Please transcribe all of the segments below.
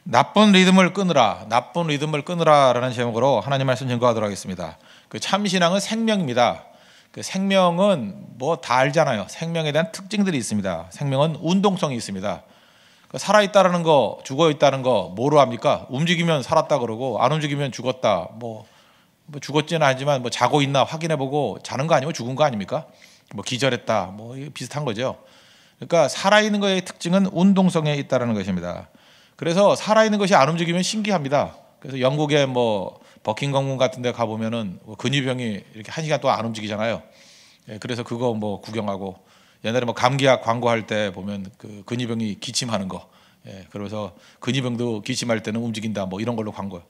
나쁜 리듬을 끊으라, 나쁜 리듬을 끊으라라는 제목으로 하나님 말씀 증거하도록 하겠습니다. 그 참신앙은 생명입니다. 그 생명은 뭐 다 알잖아요. 생명에 대한 특징들이 있습니다. 생명은 운동성이 있습니다. 그 살아있다라는 거, 죽어있다는 거 뭐로 합니까? 움직이면 살았다 그러고 안 움직이면 죽었다. 뭐 죽었지는 않지만 뭐 자고 있나 확인해보고 자는 거 아니면 죽은 거 아닙니까? 뭐 기절했다. 뭐 비슷한 거죠. 그러니까 살아있는 거의 특징은 운동성에 있다라는 것입니다. 그래서 살아있는 것이 안 움직이면 신기합니다. 그래서 영국의 뭐 버킹엄궁 같은 데 가보면은 뭐 근위병이 이렇게 1시간 동안 안 움직이잖아요. 예, 그래서 그거 뭐 구경하고 옛날에 뭐 감기약 광고할 때 보면 그 근위병이 기침하는 거. 예, 그래서 근위병도 기침할 때는 움직인다 뭐 이런 걸로 광고.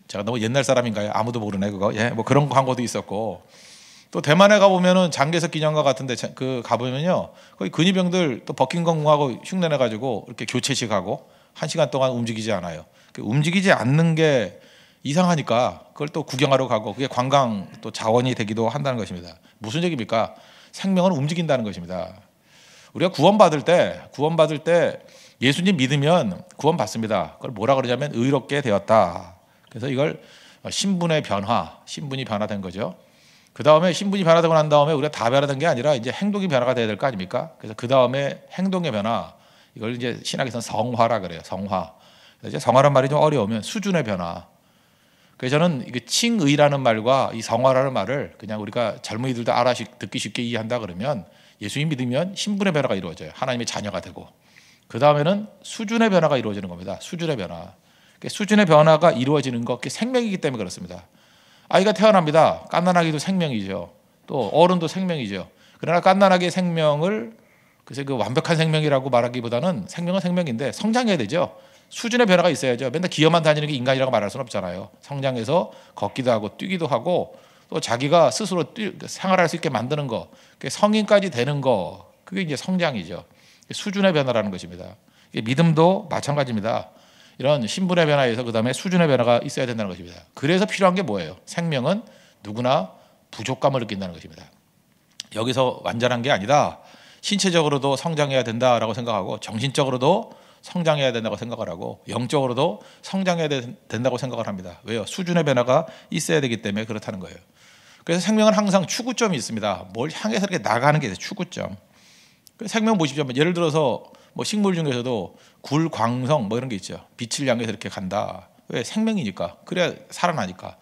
제가 너무 옛날 사람인가요? 아무도 모르네 그거. 예, 뭐 그런 광고도 있었고. 또 대만에 가보면은 장개석 기념관 같은데 그 가보면요 거기 근위병들 또 버킹엄궁하고 흉내내 가지고 이렇게 교체식 하고 1시간 동안 움직이지 않아요. 움직이지 않는 게 이상하니까 그걸 또 구경하러 가고 그게 관광 또 자원이 되기도 한다는 것입니다. 무슨 얘기입니까? 생명은 움직인다는 것입니다. 우리가 구원받을 때 예수님 믿으면 구원받습니다. 그걸 뭐라 그러냐면 의롭게 되었다. 그래서 이걸 신분의 변화, 신분이 변화된 거죠. 그 다음에 신분이 변화되고 난 다음에 우리가 다 변화된 게 아니라 이제 행동이 변화가 돼야 될 거 아닙니까? 그래서 그 다음에 행동의 변화, 이걸 이제 신학에서는 성화라 그래요. 성화. 이제 성화란 말이 좀 어려우면 수준의 변화. 그래서 저는 이게 칭의라는 말과 이 성화라는 말을 그냥 우리가 젊은이들도 듣기 쉽게 이해한다 그러면 예수님 믿으면 신분의 변화가 이루어져요. 하나님의 자녀가 되고. 그 다음에는 수준의 변화가 이루어지는 겁니다. 수준의 변화. 수준의 변화가 이루어지는 것, 그게 생명이기 때문에 그렇습니다. 아이가 태어납니다. 갓난아기도 생명이죠. 또 어른도 생명이죠. 그러나 갓난아기의 생명을 그래서 그 완벽한 생명이라고 말하기보다는 생명은 생명인데 성장해야 되죠. 수준의 변화가 있어야죠. 맨날 기어만 다니는 게 인간이라고 말할 수는 없잖아요. 성장해서 걷기도 하고 뛰기도 하고 또 자기가 스스로 생활할 수 있게 만드는 거, 성인까지 되는 거, 그게 이제 성장이죠. 수준의 변화라는 것입니다. 믿음도 마찬가지입니다. 이런 신분의 변화에서 그 다음에 수준의 변화가 있어야 된다는 것입니다. 그래서 필요한 게 뭐예요? 생명은 누구나 부족감을 느낀다는 것입니다. 여기서 완전한 게 아니다. 신체적으로도 성장해야 된다라고 생각하고 정신적으로도 성장해야 된다고 생각을 하고 영적으로도 성장해야 된다고 생각을 합니다. 왜요? 수준의 변화가 있어야 되기 때문에 그렇다는 거예요. 그래서 생명은 항상 추구점이 있습니다. 뭘 향해서 이렇게 나가는 게 추구점. 생명 보십시오. 예를 들어서 뭐 식물 중에서도 굴, 광성 뭐 이런 게 있죠. 빛을 향해서 이렇게 간다. 왜? 생명이니까. 그래야 살아나니까.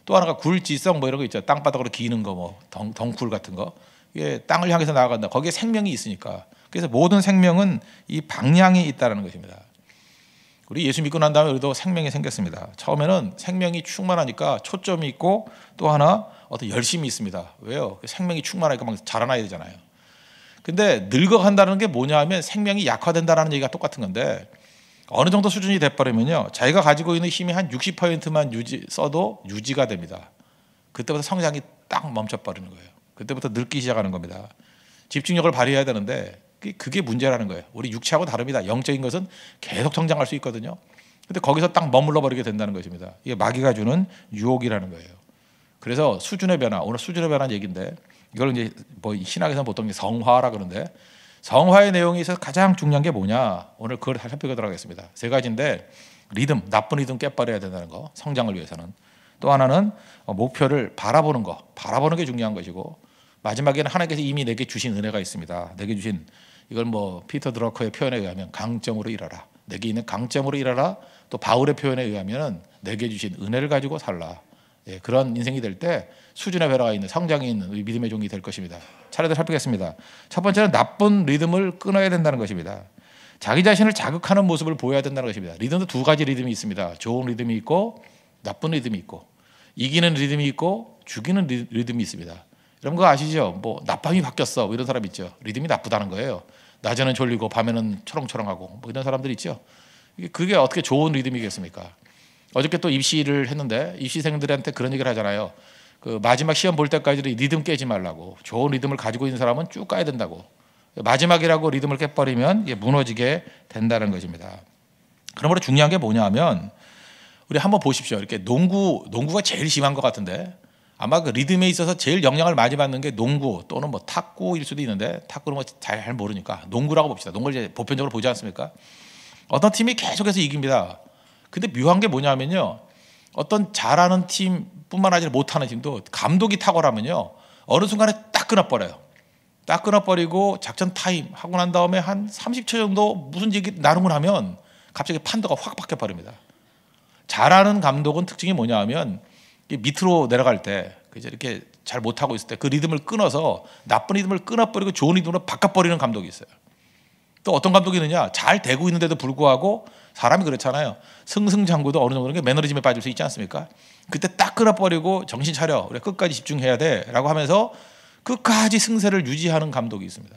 또 하나가 굴지성 뭐 이런 거 있죠. 땅바닥으로 기는 거 뭐 덩굴 같은 거. 이게 땅을 향해서 나아간다. 거기에 생명이 있으니까. 그래서 모든 생명은 이 방향이 있다는 것입니다. 우리 예수 믿고 난 다음에 우리도 생명이 생겼습니다. 처음에는 생명이 충만하니까 초점이 있고 또 하나 어떤 열심이 있습니다. 왜요? 생명이 충만하니까 막 자라나야 되잖아요. 근데 늙어간다는 게 뭐냐 하면 생명이 약화된다는 얘기가 똑같은 건데 어느 정도 수준이 돼버리면요. 자기가 가지고 있는 힘이 한 60%만 써도 유지가 됩니다. 그때부터 성장이 딱 멈춰버리는 거예요. 그때부터 늙기 시작하는 겁니다. 집중력을 발휘해야 되는데 그게 문제라는 거예요. 우리 육체하고 다릅니다. 영적인 것은 계속 성장할 수 있거든요. 근데 거기서 딱 머물러 버리게 된다는 것입니다. 이게 마귀가 주는 유혹이라는 거예요. 그래서 수준의 변화, 오늘 수준의 변화는 얘기인데 이걸 이제 뭐 신학에서는 보통 성화라 그러는데 성화의 내용에 있어서 가장 중요한 게 뭐냐? 오늘 그걸 살펴보도록 하겠습니다. 세 가지인데 리듬, 나쁜 리듬 깨버려야 된다는 거, 성장을 위해서는. 또 하나는 목표를 바라보는 거, 바라보는 게 중요한 것이고 마지막에는 하나님께서 이미 내게 주신 은혜가 있습니다. 내게 주신 이걸 뭐 피터 드러커의 표현에 의하면 강점으로 일하라. 내게 있는 강점으로 일하라. 또 바울의 표현에 의하면 내게 주신 은혜를 가지고 살라. 예, 그런 인생이 될 때 수준의 변화가 있는 성장이 있는 우리 믿음의 종이 될 것입니다. 차례대로 살피겠습니다. 첫 번째는 나쁜 리듬을 끊어야 된다는 것입니다. 자기 자신을 자극하는 모습을 보여야 된다는 것입니다. 리듬도 두 가지 리듬이 있습니다. 좋은 리듬이 있고 나쁜 리듬이 있고 이기는 리듬이 있고 죽이는 리듬이 있습니다. 여러분 그거 아시죠? 뭐 낮밤이 바뀌었어 뭐 이런 사람 있죠. 리듬이 나쁘다는 거예요. 낮에는 졸리고 밤에는 초롱초롱하고 뭐 이런 사람들 있죠. 그게 어떻게 좋은 리듬이겠습니까? 어저께 또 입시를 했는데 입시생들한테 그런 얘기를 하잖아요. 그 마지막 시험 볼 때까지 리듬 깨지 말라고. 좋은 리듬을 가지고 있는 사람은 쭉 가야 된다고. 마지막이라고 리듬을 깨버리면 이게 무너지게 된다는 것입니다. 그러므로 중요한 게 뭐냐면 우리 한번 보십시오. 이렇게 농구가 제일 심한 것 같은데 아마 그 리듬에 있어서 제일 영향을 많이 받는 게 농구 또는 뭐 탁구일 수도 있는데 탁구는 뭐 잘 모르니까 농구라고 봅시다. 농구를 이제 보편적으로 보지 않습니까? 어떤 팀이 계속해서 이깁니다. 근데 묘한 게 뭐냐면요. 어떤 잘하는 팀뿐만 아니라 못하는 팀도 감독이 탁월하면요. 어느 순간에 딱 끊어버려요. 딱 끊어버리고 작전 타임 하고 난 다음에 한 30초 정도 무슨 얘기 나누고 나면 갑자기 판도가 확 바뀌어버립니다. 잘하는 감독은 특징이 뭐냐 하면 밑으로 내려갈 때 이렇게 잘 못하고 있을 때 그 리듬을 끊어서 나쁜 리듬을 끊어버리고 좋은 리듬으로 바꿔버리는 감독이 있어요. 또 어떤 감독이 있느냐, 잘 되고 있는데도 불구하고 사람이 그렇잖아요. 승승장구도 어느 정도 매너리즘에 빠질 수 있지 않습니까? 그때 딱 끊어버리고 정신 차려, 우리 끝까지 집중해야 돼라고 하면서 끝까지 승세를 유지하는 감독이 있습니다.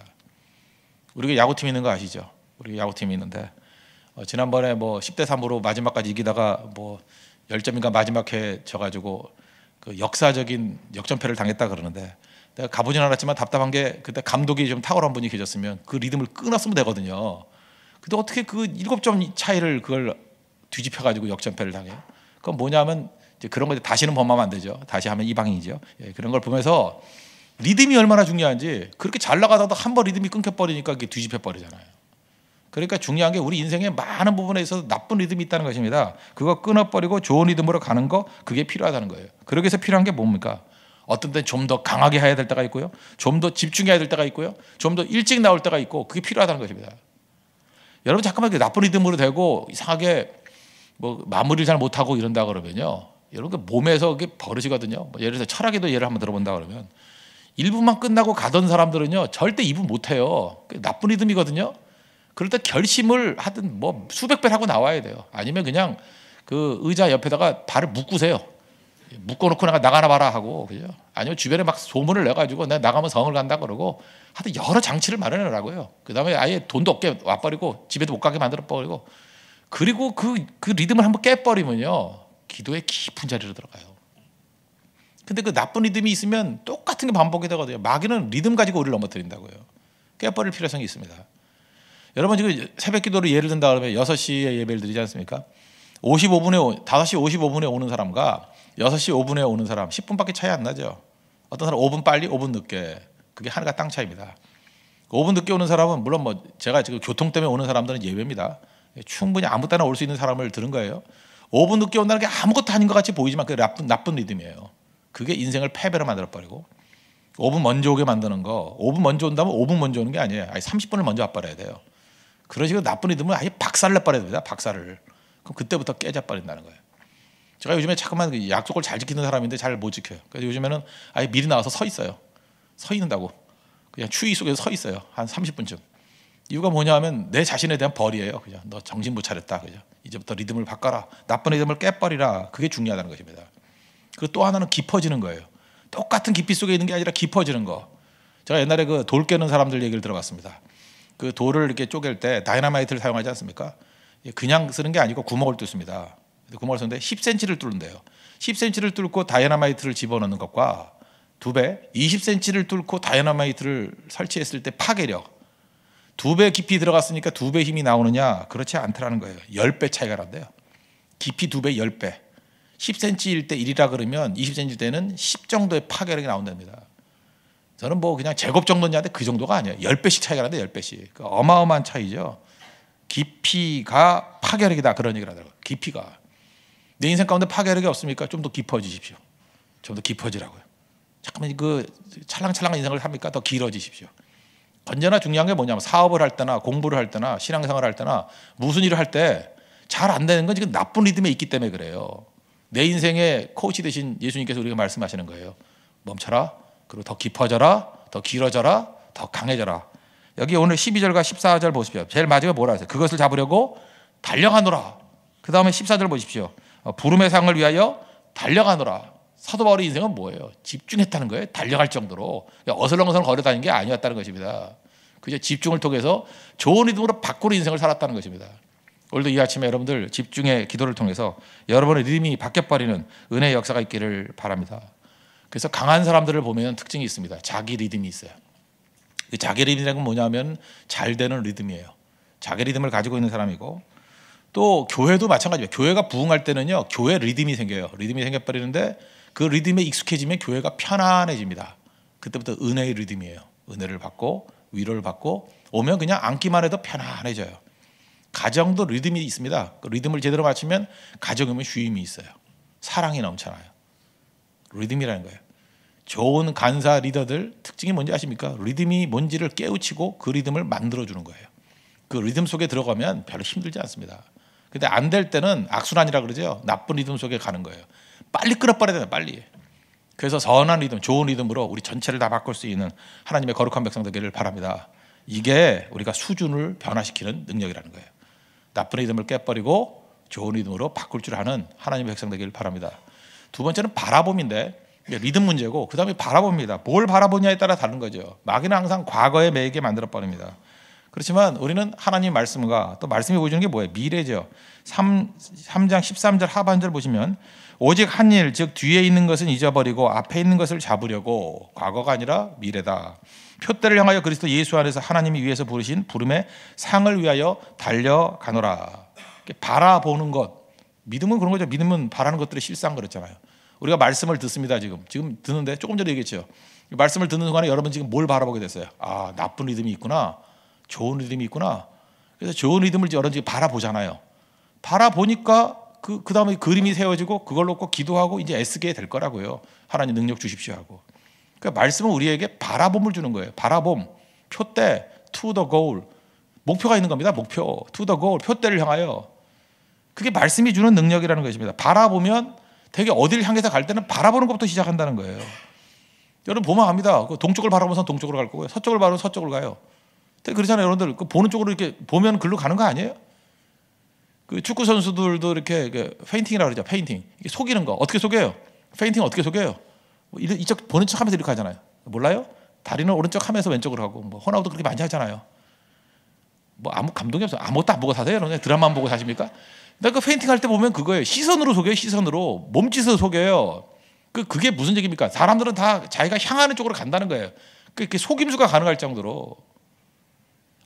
우리가 야구팀 있는 거 아시죠? 우리 야구팀이 있는데 지난번에 뭐 10대 3으로 마지막까지 이기다가 뭐 10점인가 마지막 해 져가지고 그 역사적인 역전패를 당했다 그러는데, 내가 가보진 않았지만 답답한 게 그때 감독이 좀 탁월한 분이 계셨으면 그 리듬을 끊었으면 되거든요. 근데 어떻게 그 7점 차이를 그걸 뒤집혀가지고 역전패를 당해요? 그건 뭐냐면 이제 그런 거 다시는 범하면 안 되죠. 다시 하면 이방이죠. 예, 그런 걸 보면서 리듬이 얼마나 중요한지, 그렇게 잘 나가다가 한 번 리듬이 끊겨버리니까 그게 뒤집혀 버리잖아요. 그러니까 중요한 게 우리 인생의 많은 부분에 있어서 나쁜 리듬이 있다는 것입니다. 그거 끊어버리고 좋은 리듬으로 가는 거, 그게 필요하다는 거예요. 그러기 위해서 필요한 게 뭡니까? 어떤 때는 좀 더 강하게 해야 될 때가 있고요. 좀 더 집중해야 될 때가 있고요. 좀 더 일찍 나올 때가 있고, 그게 필요하다는 것입니다. 여러분 잠깐만 나쁜 리듬으로 되고 이상하게 뭐 마무리를 잘 못하고 이런다 그러면요. 여러분 그 몸에서 그게 버릇이거든요. 뭐 예를 들어서 철학에도 예를 한번 들어본다 그러면 1분만 끝나고 가던 사람들은요. 절대 2분 못해요. 나쁜 리듬이거든요. 그럴 때 결심을 하든 뭐 수백 배를 하고 나와야 돼요. 아니면 그냥 그 의자 옆에다가 발을 묶으세요. 묶어놓고 나가나 봐라 하고, 그죠? 아니면 주변에 막 소문을 내가지고 내가 나가면 성을 간다 그러고, 하여튼 여러 장치를 마련하라고요. 그 다음에 아예 돈도 없게 와버리고 집에도 못 가게 만들어버리고, 그리고 그 리듬을 한번 깨버리면요. 기도의 깊은 자리로 들어가요. 근데 그 나쁜 리듬이 있으면 똑같은 게 반복이 되거든요. 마귀는 리듬 가지고 우리를 넘어뜨린다고요. 깨버릴 필요성이 있습니다. 여러분 지금 새벽 기도를 예를 든다 그러면 6시에 예배를 드리지 않습니까? 5시 55분에 오는 사람과 6시 5분에 오는 사람 10분밖에 차이 안 나죠. 어떤 사람 5분 빨리 5분 늦게, 그게 하늘과 땅 차이입니다. 5분 늦게 오는 사람은 물론 뭐 제가 지금 교통 때문에 오는 사람들은 예외입니다. 충분히 아무 때나 올 수 있는 사람을 들은 거예요. 5분 늦게 온다는 게 아무것도 아닌 것 같이 보이지만 그게 나쁜 리듬이에요. 그게 인생을 패배로 만들어버리고, 5분 먼저 오게 만드는 거, 5분 먼저 온다면 5분 먼저 오는 게 아니에요. 아예 30분을 먼저 와버려야 돼요. 그런 식으로 나쁜 리듬을 아예 박살을 내버려야 됩니다. 박살을. 그럼 그때부터 깨져버린다는 거예요. 제가 요즘에 자꾸만 약속을 잘 지키는 사람인데 잘 못 지켜요. 그래서 요즘에는 아예 미리 나와서 서 있어요. 서 있는다고. 그냥 추위 속에서 서 있어요. 한 30분쯤. 이유가 뭐냐 하면 내 자신에 대한 벌이에요. 그냥 너 정신 못 차렸다. 그죠? 이제부터 리듬을 바꿔라. 나쁜 리듬을 깨버리라. 그게 중요하다는 것입니다. 그리고 또 하나는 깊어지는 거예요. 똑같은 깊이 속에 있는 게 아니라 깊어지는 거. 제가 옛날에 그 돌 깨는 사람들 얘기를 들어봤습니다. 그 돌을 이렇게 쪼갤 때 다이너마이트를 사용하지 않습니까? 그냥 쓰는 게 아니고 구멍을 뚫습니다. 구멍을 쓰는데 10cm를 뚫는데요. 10cm를 뚫고 다이너마이트를 집어넣는 것과 2배, 20cm를 뚫고 다이너마이트를 설치했을 때 파괴력, 2배 깊이 들어갔으니까 2배 힘이 나오느냐? 그렇지 않더라는 거예요. 10배 차이가 난대요. 깊이 2배, 10배. 10cm일 때 1이라 그러면 20cm일 때는 10 정도의 파괴력이 나온답니다. 저는 뭐 그냥 제곱 정도냐는데 그 정도가 아니에요. 10배씩 차이가 나는데 10배씩. 그 어마어마한 차이죠. 깊이가 파괴력이다, 그런 얘기를 하더라고요. 깊이가. 내 인생 가운데 파괴력이 없습니까? 좀 더 깊어지십시오. 좀 더 깊어지라고요. 잠깐만 그 찰랑찰랑한 인생을 삽니까? 더 길어지십시오. 언제나 중요한 게 뭐냐면 사업을 할 때나 공부를 할 때나 신앙생활을 할 때나 무슨 일을 할 때 잘 안 되는 건 지금 나쁜 리듬에 있기 때문에 그래요. 내 인생의 코치 되신 예수님께서 우리가 말씀하시는 거예요. 멈춰라. 그리고 더 깊어져라. 더 길어져라. 더 강해져라. 여기 오늘 12절과 14절 보십시오. 제일 마지막에 뭐라 하세요? 그것을 잡으려고 달려가노라. 그 다음에 14절 보십시오. 부름의 상을 위하여 달려가노라. 사도 바울의 인생은 뭐예요? 집중했다는 거예요. 달려갈 정도로. 어슬렁어슬렁 걸어다니는 게 아니었다는 것입니다. 그저 집중을 통해서 좋은 리듬으로 바꾸는 인생을 살았다는 것입니다. 오늘도 이 아침에 여러분들 집중의 기도를 통해서 여러분의 리듬이 바뀌어버리는 은혜의 역사가 있기를 바랍니다. 그래서 강한 사람들을 보면 특징이 있습니다. 자기 리듬이 있어요. 자기 리듬이라는 건 뭐냐면 잘 되는 리듬이에요. 자기 리듬을 가지고 있는 사람이고, 또 교회도 마찬가지예요. 교회가 부흥할 때는요, 교회 리듬이 생겨요. 리듬이 생겨버리는데 그 리듬에 익숙해지면 교회가 편안해집니다. 그때부터 은혜의 리듬이에요. 은혜를 받고 위로를 받고 오면 그냥 앉기만 해도 편안해져요. 가정도 리듬이 있습니다. 그 리듬을 제대로 맞추면 가정이면 쉼이 있어요. 사랑이 넘쳐나요. 리듬이라는 거예요. 좋은 간사 리더들 특징이 뭔지 아십니까? 리듬이 뭔지를 깨우치고 그 리듬을 만들어주는 거예요. 그 리듬 속에 들어가면 별로 힘들지 않습니다. 근데 안 될 때는 악순환이라 그러죠. 나쁜 리듬 속에 가는 거예요. 빨리 끌어버려야 돼요. 빨리. 그래서 선한 리듬, 좋은 리듬으로 우리 전체를 다 바꿀 수 있는 하나님의 거룩한 백성 되기를 바랍니다. 이게 우리가 수준을 변화시키는 능력이라는 거예요. 나쁜 리듬을 깨버리고 좋은 리듬으로 바꿀 줄 아는 하나님의 백성 되기를 바랍니다. 두 번째는 바라봄인데 리듬 문제고, 그 다음에 바라봅니다. 뭘 바라보냐에 따라 다른 거죠. 마귀는 항상 과거에 매이게 만들어버립니다. 그렇지만 우리는 하나님 말씀과 또 말씀이 보여주는 게 뭐예요? 미래죠. 3장 13절 하반절 보시면 오직 한 일, 즉 뒤에 있는 것은 잊어버리고 앞에 있는 것을 잡으려고, 과거가 아니라 미래다. 표대를 향하여 그리스도 예수 안에서 하나님이 위에서 부르신 부름의 상을 위하여 달려가노라. 바라보는 것. 믿음은 그런 거죠. 믿음은 바라는 것들의 실상 그렇잖아요. 우리가 말씀을 듣습니다. 지금 듣는데 조금 전에 얘기했죠. 말씀을 듣는 순간에 여러분 지금 뭘 바라보게 됐어요? 아, 나쁜 리듬이 있구나. 좋은 리듬이 있구나. 그래서 좋은 리듬을 여러분 지금 바라보잖아요. 바라보니까 그 다음에 그림이 세워지고 그걸 놓고 기도하고 이제 애쓰게 될 거라고요. 하나님 능력 주십시오 하고. 그러니까 말씀은 우리에게 바라봄을 주는 거예요. 바라봄, 표대, to the goal. 목표가 있는 겁니다. 목표, to the goal, 표대를 향하여. 그게 말씀이 주는 능력이라는 것입니다. 바라보면 되게 어디를 향해서 갈 때는 바라보는 것부터 시작한다는 거예요. 여러분 보면 압니다. 동쪽을 바라보면 동쪽으로 갈 거고요. 서쪽을 바라보면 서쪽으로 가요. 그렇잖아요. 여러분들 보는 쪽으로 이렇게 보면 글로 가는 거 아니에요? 그 축구 선수들도 이렇게 페인팅이라고 그러죠. 페인팅. 이게 속이는 거. 어떻게 속여요? 페인팅 어떻게 속여요? 이쪽 보는 척하면서 이렇게 하잖아요. 몰라요? 다리는 오른쪽 하면서 왼쪽으로 하고, 뭐 호나우도 그렇게 많이 하잖아요. 뭐 아무 감동이 없어요. 아무것도 안 보고 사세요? 여러분 드라마만 보고 사십니까? 근데 그 페인팅 할 때 보면 그거예요. 시선으로 속여요. 시선으로. 몸짓으로 속여요. 그게 무슨 얘기입니까? 사람들은 다 자기가 향하는 쪽으로 간다는 거예요. 그렇게 속임수가 가능할 정도로.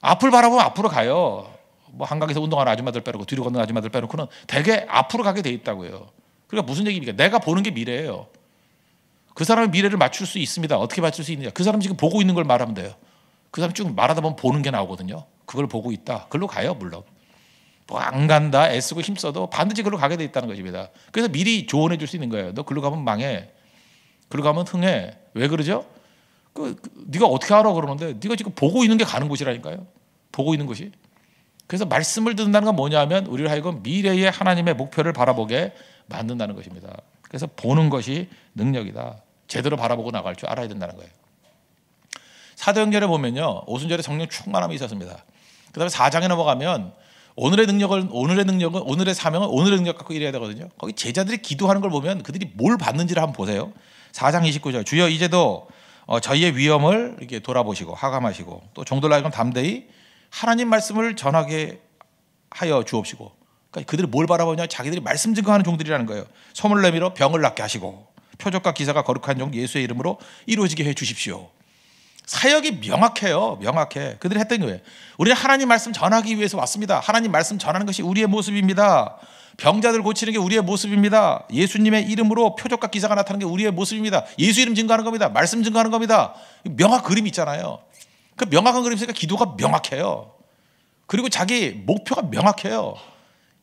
앞을 바라보면 앞으로 가요. 뭐 한강에서 운동하는 아줌마들 빼놓고 뒤로 걷는 아줌마들 빼놓고는 되게 앞으로 가게 돼 있다고요. 그러니까 무슨 얘기입니까? 내가 보는 게 미래예요. 그 사람의 미래를 맞출 수 있습니다. 어떻게 맞출 수 있느냐? 그 사람 지금 보고 있는 걸 말하면 돼요. 그 사람 쭉 말하다 보면 보는 게 나오거든요. 그걸 보고 있다. 그걸로 가요. 물론. 뭐 안 간다, 애쓰고 힘써도 반드시 그걸로 가게 돼 있다는 것입니다. 그래서 미리 조언해 줄 수 있는 거예요. 너 그걸로 가면 망해. 그걸로 가면 흥해. 왜 그러죠? 네가 어떻게 알아 그러는데 네가 지금 보고 있는 게 가는 곳이라니까요. 보고 있는 것이. 그래서 말씀을 듣는다는 건 뭐냐면 우리를 하여금 미래의 하나님의 목표를 바라보게 만든다는 것입니다. 그래서 보는 것이 능력이다. 제대로 바라보고 나갈 줄 알아야 된다는 거예요. 사도행전에 보면요, 오순절에 성령 충만함이 있었습니다. 그다음에 4장에 넘어가면 오늘의 사명은 오늘의 능력 갖고 일해야 되거든요. 거기 제자들이 기도하는 걸 보면 그들이 뭘 받는지를 한번 보세요. 4장 29절 주여 이제도 저희의 위험을 이렇게 돌아보시고 하감하시고 또 종들로 하여금 담대히 하나님 말씀을 전하게 하여 주옵시고. 그러니까 그들이 뭘 바라보냐? 자기들이 말씀 증거하는 종들이라는 거예요. 소문을 내밀어 병을 낫게 하시고 표적과 기사가 거룩한 종 예수의 이름으로 이루어지게 해 주십시오. 사역이 명확해요. 명확해. 그들이 했던 거예요. 우리는 하나님 말씀 전하기 위해서 왔습니다. 하나님 말씀 전하는 것이 우리의 모습입니다. 병자들 고치는 게 우리의 모습입니다. 예수님의 이름으로 표적과 기사가 나타나는 게 우리의 모습입니다. 예수 이름 증거하는 겁니다. 말씀 증거하는 겁니다. 명확 그림이 있잖아요. 그 명확한 그림이 있으니까 기도가 명확해요. 그리고 자기 목표가 명확해요.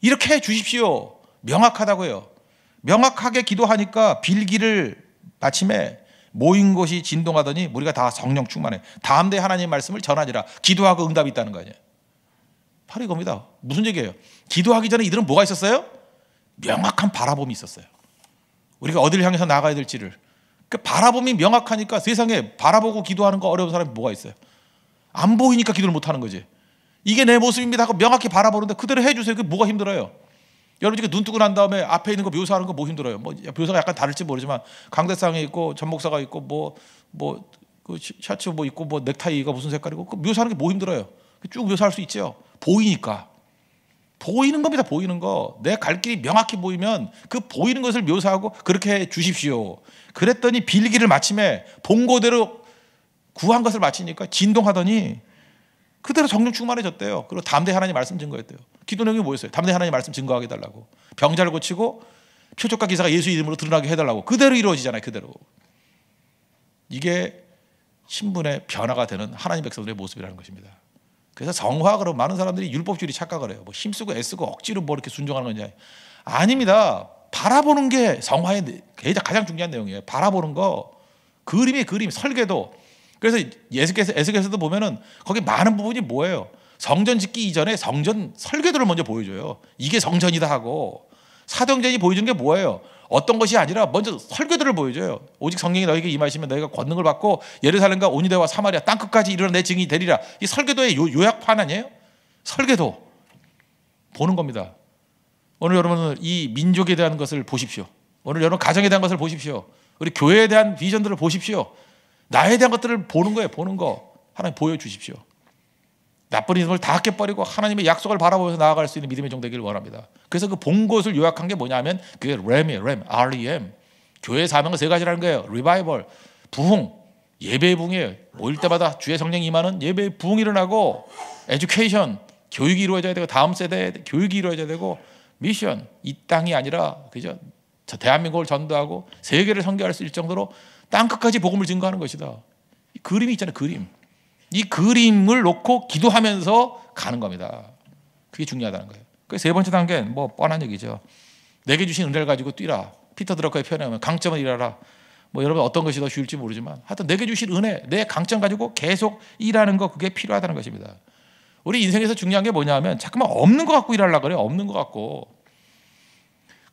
이렇게 해 주십시오. 명확하다고요. 명확하게 기도하니까 빌기를 마침에 모인 곳이 진동하더니 우리가 다 성령 충만해. 다음 대 하나님의 말씀을 전하니라. 기도하고 응답이 있다는 거 아니에요. 바로 이겁니다. 무슨 얘기예요? 기도하기 전에 이들은 뭐가 있었어요? 명확한 바라봄이 있었어요. 우리가 어디를 향해서 나가야 될지를. 그 바라봄이 명확하니까 세상에 바라보고 기도하는 거 어려운 사람이 뭐가 있어요? 안 보이니까 기도를 못하는 거지. 이게 내 모습입니다 하고 명확히 바라보는데 그대로 해주세요. 그게 뭐가 힘들어요? 여러분 지금 눈 뜨고 난 다음에 앞에 있는 거 묘사하는 거 뭐 힘들어요? 뭐 묘사가 약간 다를지 모르지만 강대상이 있고 전목사가 있고 그 셔츠 뭐 있고 뭐 넥타이가 무슨 색깔이고 그 묘사하는 게 뭐 힘들어요? 쭉 묘사할 수 있죠. 보이니까. 보이는 겁니다. 보이는 거. 내 갈 길이 명확히 보이면 그 보이는 것을 묘사하고 그렇게 해 주십시오. 그랬더니 빌기를 마침에 본고대로 구한 것을 마치니까 진동하더니 그대로 성령 충만해졌대요. 그리고 담대 하나님 말씀 증거했대요. 기도 내용이 뭐였어요? 담대 하나님 말씀 증거하게 해달라고. 병자를 고치고 표적과 기사가 예수 이름으로 드러나게 해달라고. 그대로 이루어지잖아요. 그대로. 이게 신분의 변화가 되는 하나님 백성들의 모습이라는 것입니다. 그래서 성화 그러면 많은 사람들이 율법주의 착각을 해요. 뭐 힘쓰고 애쓰고 억지로 뭐 이렇게 순종하는 건지 아닙니다. 바라보는 게 성화의 가장 중요한 내용이에요. 바라보는 거. 그림이 그림, 설계도. 그래서 에스겔에서도 보면은 거기 많은 부분이 뭐예요? 성전 짓기 이전에 성전 설계도를 먼저 보여줘요. 이게 성전이다 하고. 사도행전이 보여주는 게 뭐예요? 어떤 것이 아니라 먼저 설계도를 보여줘요. 오직 성령이 너에게 임하시면 너희가 권능을 받고 예루살렘과 온유대와 사마리아 땅끝까지 이르러 내 증인이 되리라. 이 설계도의 요약판 아니에요? 설계도 보는 겁니다. 오늘 여러분은 이 민족에 대한 것을 보십시오. 오늘 여러분 가정에 대한 것을 보십시오. 우리 교회에 대한 비전들을 보십시오. 나에 대한 것들을 보는 거예요. 보는 거. 하나님 보여주십시오. 나쁜 이름을 다 깨버리고 하나님의 약속을 바라보면서 나아갈 수 있는 믿음의 종 되기를 원합니다. 그래서 그 본 것을 요약한 게 뭐냐면 그게 REM이에요. REM, R-E-M. 교회의 사명은 세 가지라는 거예요. 리바이벌, 부흥, 예배의 부흥이에요. 모일 때마다 주의 성령이 임하는 예배의 부흥이 일어나고, 에듀케이션, 교육이 이루어져야 되고, 다음 세대의 교육이 이루어져야 되고, 미션, 이 땅이 아니라 그죠? 저 대한민국을 전도하고 세계를 선교할 수 있을 정도로 땅끝까지 복음을 증거하는 것이다. 이 그림이 있잖아요. 그림. 이 그림을 놓고 기도하면서 가는 겁니다. 그게 중요하다는 거예요. 그 세 번째 단계는 뭐 뻔한 얘기죠. 내게 주신 은혜를 가지고 뛰라. 피터 드러커의 표현하면 강점을 일하라. 뭐 여러분 어떤 것이 더 쉬울지 모르지만 하여튼 내게 주신 은혜, 내 강점 가지고 계속 일하는 거, 그게 필요하다는 것입니다. 우리 인생에서 중요한 게 뭐냐면 자꾸만 없는 거 갖고 일하려고 그래요. 없는 거 갖고.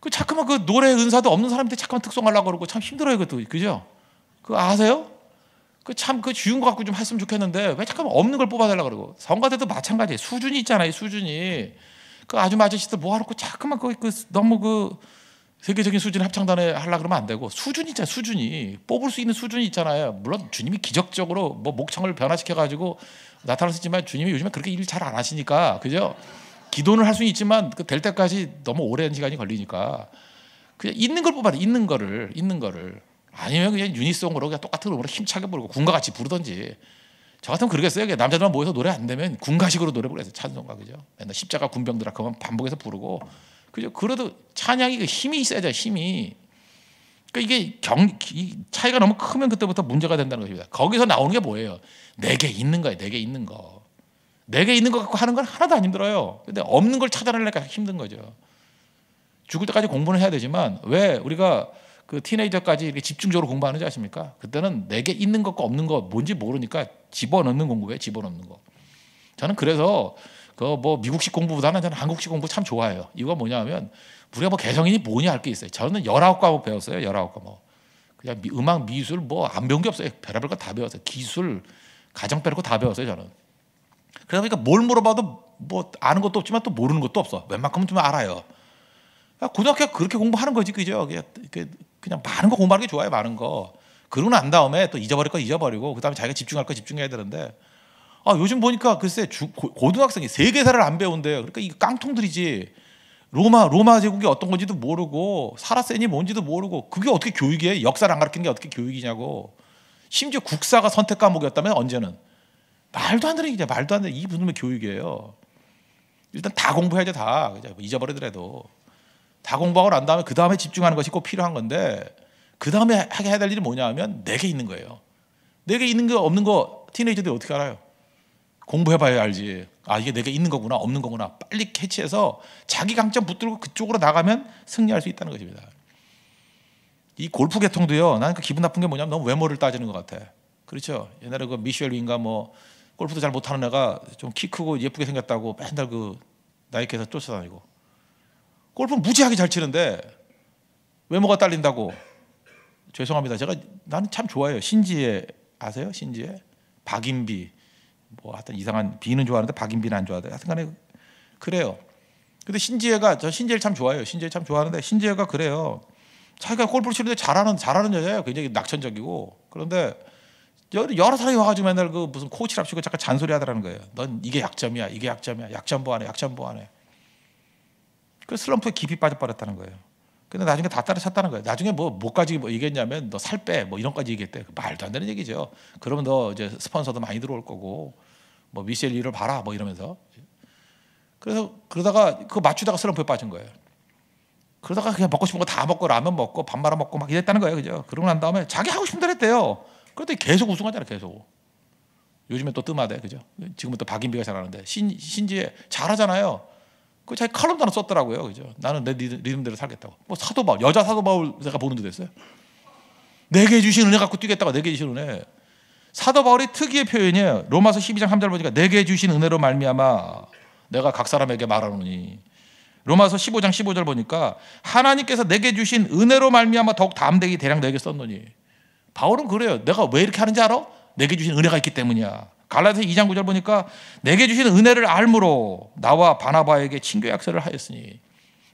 그 자꾸만 그 노래 은사도 없는 사람한테 자꾸만 특송하려고 그러고 참 힘들어요. 그것도. 그죠? 그거 아세요? 그 참 그 쉬운 거 갖고 좀 했으면 좋겠는데 왜 자꾸만 없는 걸 뽑아달라고 그러고. 성가대도 마찬가지예요. 수준이 있잖아요. 수준이. 그 아줌마 아저씨들 모아놓고 자꾸만 그 너무 그 세계적인 수준 합창단에 하려고 그러면 안 되고, 수준이 있잖아요. 수준이. 뽑을 수 있는 수준이 있잖아요. 물론 주님이 기적적으로 뭐 목청을 변화시켜가지고 나타났었지만 주님이 요즘에 그렇게 일 잘 안 하시니까, 그죠? 기도는 할 수는 있지만 그 될 때까지 너무 오랜 시간이 걸리니까 그냥 있는 걸 뽑아라. 있는 거를. 아니면 그냥 유니송으로 그냥 똑같은 음으로 힘차게 부르고 군과 같이 부르든지. 저 같으면 그러겠어요. 남자들만 모여서 노래 안 되면 군가식으로 노래 부르겠어요. 찬송가. 그죠? 맨날 십자가 군병들아 그만 반복해서 부르고. 그죠? 그래도 찬양이 그 힘이 있어야죠. 힘이. 그러니까 이게 이 차이가 너무 크면 그때부터 문제가 된다는 것입니다. 거기서 나오는 게 뭐예요? 내게 있는 거예요. 내게 있는 거. 내게 있는 거 갖고 하는 건 하나도 안 힘들어요. 근데 없는 걸 찾아내려니까 힘든 거죠. 죽을 때까지 공부는 해야 되지만 왜 우리가 그 티네이저까지 이렇게 집중적으로 공부하는지 아십니까? 그때는 내게 있는 것과 없는 거 뭔지 모르니까 집어넣는 공부예요. 집어넣는 거. 저는 그래서 그 뭐 미국식 공부보다는 저는 한국식 공부 참 좋아해요. 이유가 뭐냐면 우리가 뭐 개성인이 뭐냐 할 게 있어요. 저는 19과목 배웠어요. 19과목. 그냥 음악, 미술 뭐 안 배운 게 없어요. 별의별 거 다 배웠어요. 기술, 가정 빼놓고 다 배웠어요. 저는. 그러다 보니까 뭘 물어봐도 뭐 아는 것도 없지만 또 모르는 것도 없어. 웬만큼은 좀 알아요. 고등학교 그렇게 공부하는 거지, 그죠? 그냥 많은 거 공부하는 게 좋아요. 많은 거. 그러고 난 다음에 또 잊어버릴 거 잊어버리고 그다음에 자기가 집중할 거 집중해야 되는데, 요즘 보니까 글쎄 고등학생이 세계사를 안 배운대요. 그러니까 이 깡통들이지. 로마 제국이 어떤 건지도 모르고 사라센이 뭔지도 모르고 그게 어떻게 교육이에요? 역사를 안 가르치는 게 어떻게 교육이냐고. 심지어 국사가 선택 과목이었다면 언제는. 말도 안 되는 얘기죠. 말도 안 되는. 이 무슨 교육이에요. 일단 다 공부해야죠. 다. 그죠? 잊어버리더라도. 다 공부하고 난 다음에 그 다음에 집중하는 것이 꼭 필요한 건데, 그 다음에 하게 해야 될 일이 뭐냐 하면 내게 있는 거예요. 내게 있는 거 없는 거 티네이저들이 어떻게 알아요? 공부해봐야 알지. 이게 내게 있는 거구나 없는 거구나. 빨리 캐치해서 자기 강점 붙들고 그쪽으로 나가면 승리할 수 있다는 것입니다. 이 골프 계통도요. 나는 그 기분 나쁜 게 뭐냐면 너무 외모를 따지는 것 같아. 그렇죠? 옛날에 그 미셸 윙가 뭐 골프도 잘 못하는 애가 좀 키 크고 예쁘게 생겼다고 맨날 그 나이키에서 쫓아다니고. 골프는 무지하게 잘 치는데 외모가 딸린다고. 죄송합니다. 나는 참 좋아해요. 신지혜 아세요? 신지혜? 박인비. 뭐 하여튼 이상한 비는 좋아하는데 박인비는 안 좋아하대. 하여튼간에 그래요. 근데 저 신지혜를 참 좋아해요. 신지혜 참 좋아하는데 신지혜가 그래요. 자기가 골프를 치는데 잘하는 여자예요. 굉장히 낙천적이고. 그런데 여러 사람이 와가지고 맨날 그 무슨 코치랍시고 잠깐 잔소리 하더라는 거예요. 넌 이게 약점이야. 이게 약점이야. 약점 보완해. 그 슬럼프에 깊이 빠져버렸다는 거예요. 근데 나중에 다 따라쳤다는 거예요. 나중에 뭐까지 얘기했냐면 너 살 빼 뭐 이런까지 얘기했대. 말도 안 되는 얘기죠. 그러면 너 이제 스폰서도 많이 들어올 거고 뭐 미셸 리를 봐라 뭐 이러면서. 그래서 그러다가 그거 맞추다가 슬럼프에 빠진 거예요. 그러다가 그냥 먹고 싶은 거 다 먹고 라면 먹고 밥 말아 먹고 막 이랬다는 거예요. 그죠? 그러고 난 다음에 자기 하고 싶은 대로 했대요. 그런데 계속 우승하잖아요. 계속. 요즘에 또 뜸하대, 그죠? 지금은 또 박인비가 잘하는데 신지혜 잘하잖아요. 그 자기 칼럼도 하나 썼더라고요, 그죠? 나는 내 리듬대로 살겠다고. 뭐 사도 바울, 여자 사도 바울 제가 보는 데 됐어요. 내게 주신 은혜 갖고 뛰겠다고. 내게 주신 은혜. 사도 바울이 특이의 표현이에요. 로마서 12장 3절 보니까 내게 주신 은혜로 말미암아 내가 각 사람에게 말하노니. 로마서 15장 15절 보니까 하나님께서 내게 주신 은혜로 말미암아 더욱 담대히 대량 내게 썼노니. 바울은 그래요. 내가 왜 이렇게 하는지 알아? 내게 주신 은혜가 있기 때문이야. 갈라디아서 2장 9절 보니까 내게 주신 은혜를 알므로 나와 바나바에게 친교 약속을 하였으니.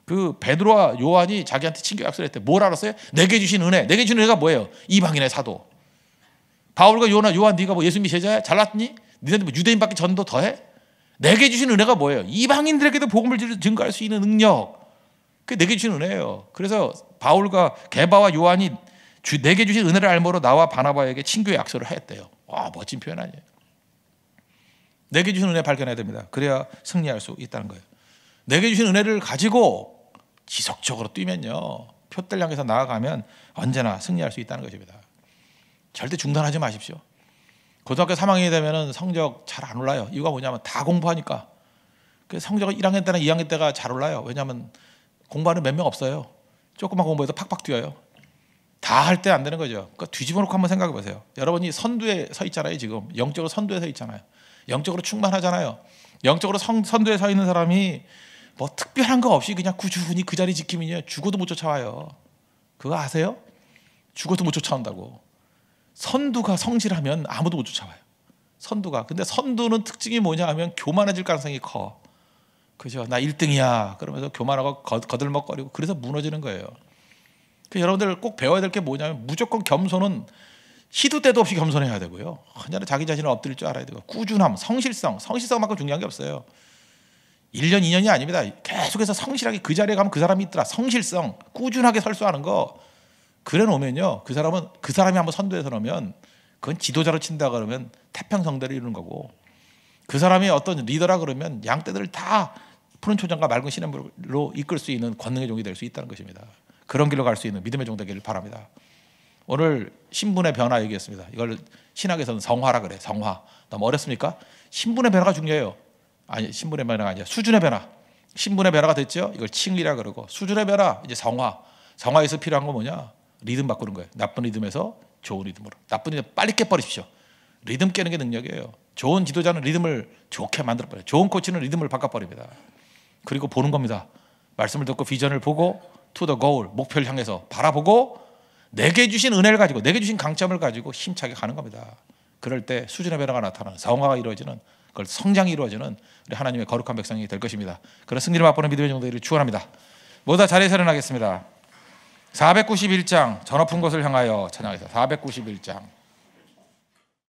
그 베드로와 요한이 자기한테 친교 약속을 했대. 뭘 알았어요? 내게 주신 은혜. 내게 주신 은혜가 뭐예요? 이방인의 사도. 바울과 요한 네가 뭐 예수 믿 제자야? 잘났니? 니네들 뭐 유대인밖에 전도 더해? 내게 주신 은혜가 뭐예요? 이방인들에게도 복음을 증거할 수 있는 능력. 그게 내게 주신 은혜예요. 그래서 바울과 게바와 요한이 내게 주신 은혜를 알므로 나와 바나바에게 친교의 약속을 하였대요. 와, 멋진 표현 아니에요? 내게 주신 은혜 발견해야 됩니다. 그래야 승리할 수 있다는 거예요. 내게 주신 은혜를 가지고 지속적으로 뛰면요, 표대를 향해서 나아가면 언제나 승리할 수 있다는 것입니다. 절대 중단하지 마십시오. 고등학교 3학년이 되면 성적 잘 안 올라요. 이유가 뭐냐면 다 공부하니까. 성적은 1학년 때나 2학년 때가 잘 올라요. 왜냐하면 공부하는 몇 명 없어요. 조금만 공부해도 팍팍 뛰어요. 다 할 때 안 되는 거죠. 그러니까 뒤집어 놓고 한번 생각해 보세요. 여러분이 선두에 서 있잖아요. 지금 영적으로 선두에 서 있잖아요. 영적으로 충만하잖아요. 영적으로 선두에 서 있는 사람이 뭐 특별한 거 없이 그냥 꾸준히 그 자리 지키면요, 죽어도 못 쫓아와요. 그거 아세요? 죽어도 못 쫓아온다고. 선두가 성실하면 아무도 못 쫓아와요. 선두가. 근데 선두는 특징이 뭐냐 하면 교만해질 가능성이 커. 그죠? 나 1등이야. 그러면서 교만하고 거들먹거리고 그래서 무너지는 거예요. 여러분들 꼭 배워야 될 게 뭐냐면 무조건 겸손은 시도 때도 없이 겸손해야 되고요. 언제나 자기 자신을 엎드릴 줄 알아야 되고, 꾸준함, 성실성만큼 중요한 게 없어요. 1년, 2년이 아닙니다. 계속해서 성실하게 그 자리에 가면 그 사람이 있더라. 성실성, 꾸준하게 설수하는 거. 그래 놓으면요, 그 사람이 한번 선두에 서놓으면 그건 지도자로 친다 그러면 태평성대를 이루는 거고, 그 사람이 어떤 리더라 그러면 양떼들을 다 푸른 초장과 맑은 시냇물로 이끌 수 있는 권능의 종이 될 수 있다는 것입니다. 그런 길로 갈 수 있는 믿음의 종 되기를 바랍니다. 오늘 신분의 변화 얘기했습니다. 이걸 신학에서는 성화라 그래. 성화. 너무 어렵습니까? 신분의 변화가 중요해요. 아니, 신분의 변화가 아니라 수준의 변화. 신분의 변화가 됐죠? 이걸 칭의라 그러고, 수준의 변화, 이제 성화. 성화에서 필요한 건 뭐냐? 리듬 바꾸는 거예요. 나쁜 리듬에서 좋은 리듬으로. 나쁜 리듬 빨리 깨버리십시오. 리듬 깨는 게 능력이에요. 좋은 지도자는 리듬을 좋게 만들어버려요. 좋은 코치는 리듬을 바꿔버립니다. 그리고 보는 겁니다. 말씀을 듣고 비전을 보고 to the goal, 목표를 향해서 바라보고 내게 주신 은혜를 가지고, 내게 주신 강점을 가지고 힘차게 가는 겁니다. 그럴 때 수준의 변화가 나타나는, 성화가 이루어지는, 그걸 성장이 이루어지는 우리 하나님의 거룩한 백성이 될 것입니다. 그런 승리를 맛보는 믿음의 종들을 축원합니다. 모두 자리에서 일어나겠습니다. 491장 저 높은 곳을 향하여 찬양하겠습니다. 491장